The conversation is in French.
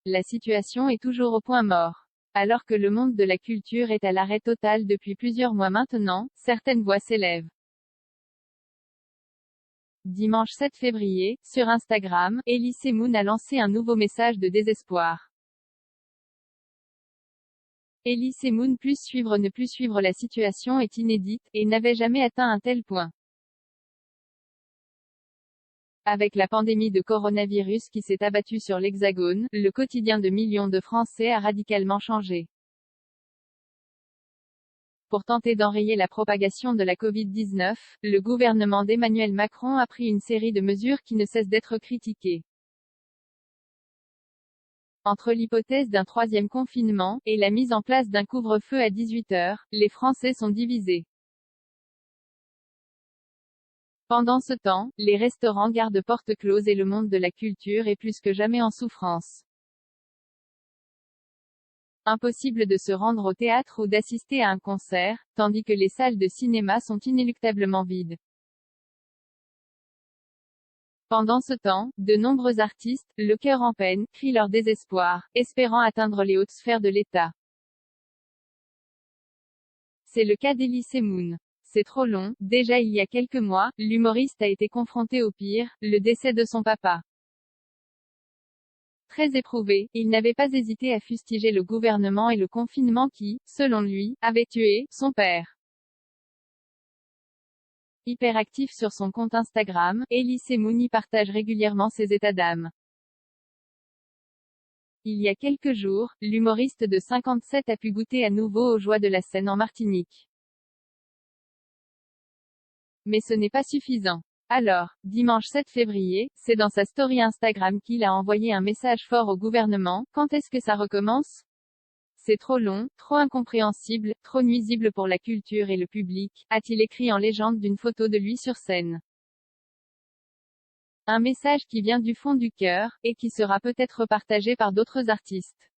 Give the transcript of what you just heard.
la situation est toujours au point mort. Alors que le monde de la culture est à l'arrêt total depuis plusieurs mois maintenant, certaines voix s'élèvent. Dimanche 7 février, sur Instagram, Elise Moon a lancé un nouveau message de désespoir. Elise Moon plus suivre ne plus suivre la situation est inédite, et n'avait jamais atteint un tel point. Avec la pandémie de coronavirus qui s'est abattue sur l'Hexagone, le quotidien de millions de Français a radicalement changé. Pour tenter d'enrayer la propagation de la Covid-19, le gouvernement d'Emmanuel Macron a pris une série de mesures qui ne cessent d'être critiquées. Entre l'hypothèse d'un troisième confinement, et la mise en place d'un couvre-feu à 18 heures, les Français sont divisés. Pendant ce temps, les restaurants gardent portes closes et le monde de la culture est plus que jamais en souffrance. Impossible de se rendre au théâtre ou d'assister à un concert, tandis que les salles de cinéma sont inéluctablement vides. Pendant ce temps, de nombreux artistes, le cœur en peine, crient leur désespoir, espérant atteindre les hautes sphères de l'État. C'est le cas d'Elise Moon. C'est trop long. Déjà il y a quelques mois, l'humoriste a été confronté au pire, le décès de son papa. Très éprouvé, il n'avait pas hésité à fustiger le gouvernement et le confinement qui, selon lui, avait tué son père. Hyperactif sur son compte Instagram, Elise Moon y partage régulièrement ses états d'âme. Il y a quelques jours, l'humoriste de 57 a pu goûter à nouveau aux joies de la scène en Martinique. Mais ce n'est pas suffisant. Alors, dimanche 7 février, c'est dans sa story Instagram qu'il a envoyé un message fort au gouvernement. Quand est-ce que ça recommence? C'est trop long, trop incompréhensible, trop nuisible pour la culture et le public, a-t-il écrit en légende d'une photo de lui sur scène. Un message qui vient du fond du cœur, et qui sera peut-être partagé par d'autres artistes.